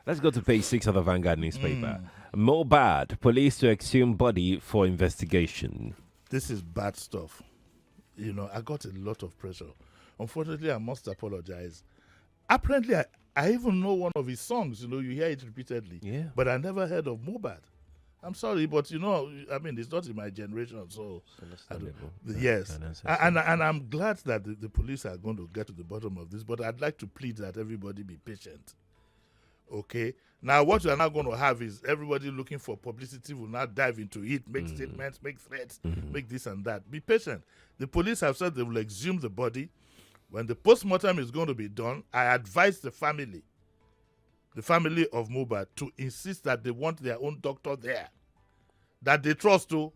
Let's go to page 6 of the Vanguard newspaper. Mobad, police to exhume body for investigation. This is bad stuff. I got a lot of pressure. Unfortunately, I must apologize. Apparently, I even know one of his songs. You hear it repeatedly. Yeah. But I never heard of Mobad. I'm sorry, but it's not in my generation, so yes. And I'm glad that the police are going to get to the bottom of this, but I'd like to plead that everybody be patient. Okay? Now, what you are now going to have is everybody looking for publicity will now dive into it, make statements, make threats, make this and that. Be patient. The police have said they will exhume the body. When the postmortem is going to be done, I advise the family of Mobad, to insist that they want their own doctor there, that they trust to.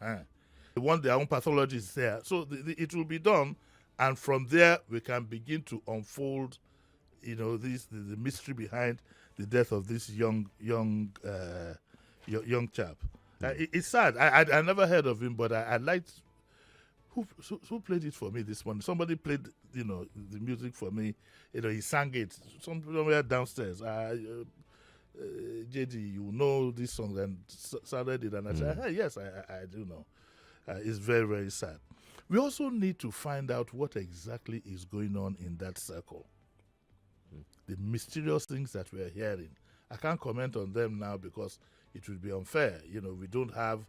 They want their own pathologist there. So it will be done, and from there we can begin to unfold, the mystery behind the death of this young chap. It's sad. I never heard of him, but I liked. Who played it for me this morning? Somebody played, the music for me. He sang it somewhere downstairs. JD, you know this song, and started it, and I said, hey, yes, I do know. It's very, very sad. We also need to find out what exactly is going on in that circle. The mysterious things that we're hearing. I can't comment on them now because it would be unfair. We don't have.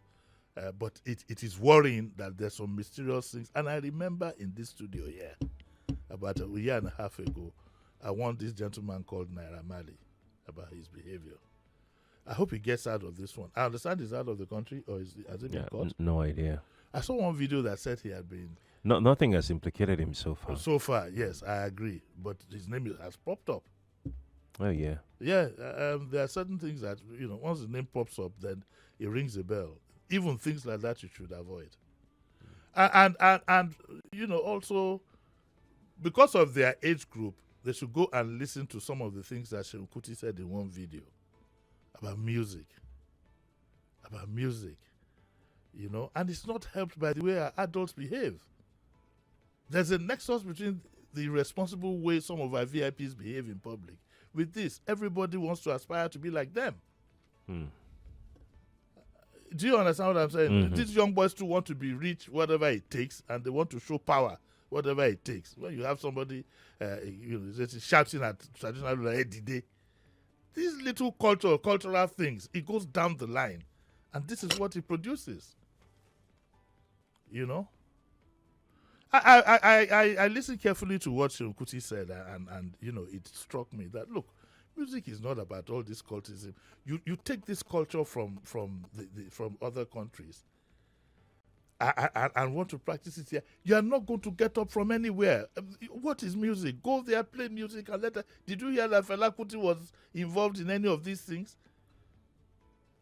But it is worrying that there's some mysterious things. And I remember in this studio here, about a year and a half ago, I warned this gentleman called Naira Marley about his behavior. I hope he gets out of this one. I understand he's out of the country, or has he been caught? No idea. I saw one video that said he had been... Nothing has implicated him so far. So far, yes, I agree. But his name has popped up. Oh, yeah. Yeah, there are certain things that, once the name pops up, then it rings a bell. Even things like that you should avoid. And also, because of their age group, they should go and listen to some of the things that Seun Kuti said in one video about music. And it's not helped by the way our adults behave. There's a nexus between the irresponsible way some of our VIPs behave in public. With this, everybody wants to aspire to be like them. Do you understand what I'm saying? These young boys too want to be rich, whatever it takes, and they want to show power, whatever it takes. When you have somebody shouting at traditional ruler, these little cultural things, it goes down the line. And this is what it produces. I listened carefully to what Seun Kuti said, and it struck me that, look, music is not about all this cultism. You take this culture from other countries and want to practice it here. You are not going to get up from anywhere. What is music? Go there, play music, and let. Did you hear that Fela Kuti was involved in any of these things?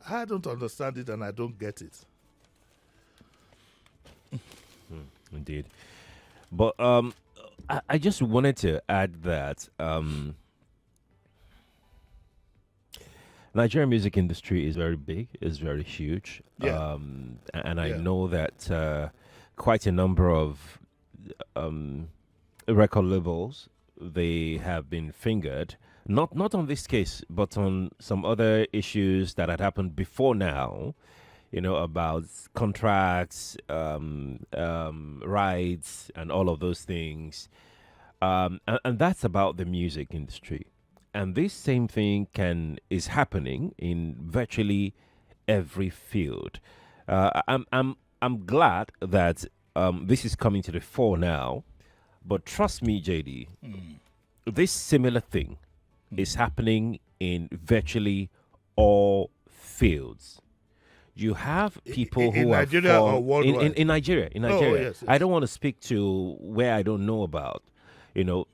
I don't understand it, and I don't get it. Indeed. But I just wanted to add that Nigerian music industry is very big, is very huge. Yeah. And I know that quite a number of record labels, they have been fingered. Not on this case, but on some other issues that had happened before now, about contracts, rights, and all of those things. And that's about the music industry. And this same thing is happening in virtually every field. I'm glad that this is coming to the fore now, but trust me, JD, this similar thing is happening in virtually all fields. You have people who are Nigeria or worldwide? In Nigeria. Oh, yes. I don't want to speak to where I don't know about. In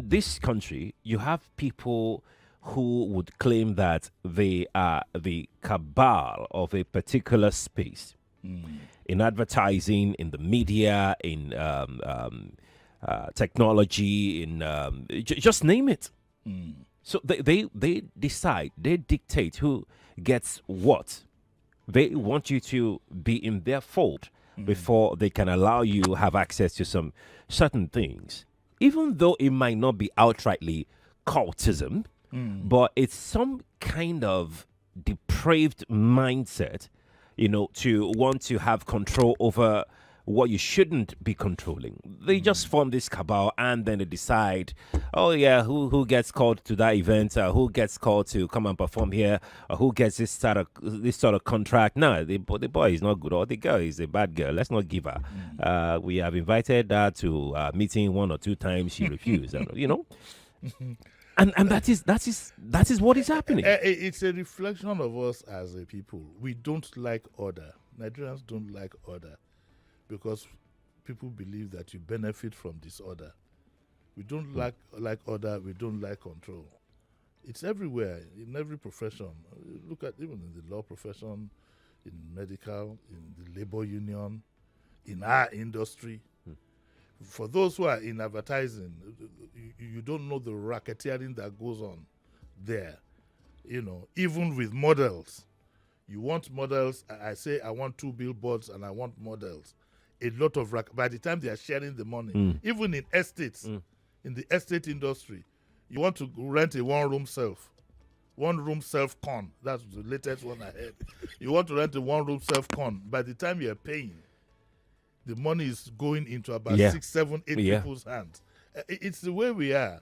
this country, you have people who would claim that they are the cabal of a particular space. In advertising, in the media, in technology, in just name it. So they decide, they dictate who gets what. They want you to be in their fold before they can allow you to have access to some certain things. Even though it might not be outrightly cultism, but it's some kind of depraved mindset, to want to have control over what you shouldn't be controlling. They just form this cabal and then they decide, oh yeah, who gets called to that event, who gets called to come and perform here, or who gets this sort of contract. No, the boy is not good, or the girl is a bad girl. Let's not give her. We have invited her to a meeting 1 or 2 times. She refused. And that is what is happening. It's a reflection of us as a people. We don't like order. Nigerians don't like order because people believe that you benefit from disorder. We don't like order. We don't like control. It's everywhere, in every profession. Look at even in the law profession, in medical, in the labor union, in our industry. For those who are in advertising, you don't know the racketeering that goes on there. Even with models. You want models. I say I want 2 billboards and I want models. A lot of by the time they are sharing the money, even in estates, in the estate industry, you want to rent a one-room self-con. That's the latest one I heard. You want to rent a one-room self-con. By the time you're paying, the money is going into about 6, 7, 8 people's hands. It's the way we are.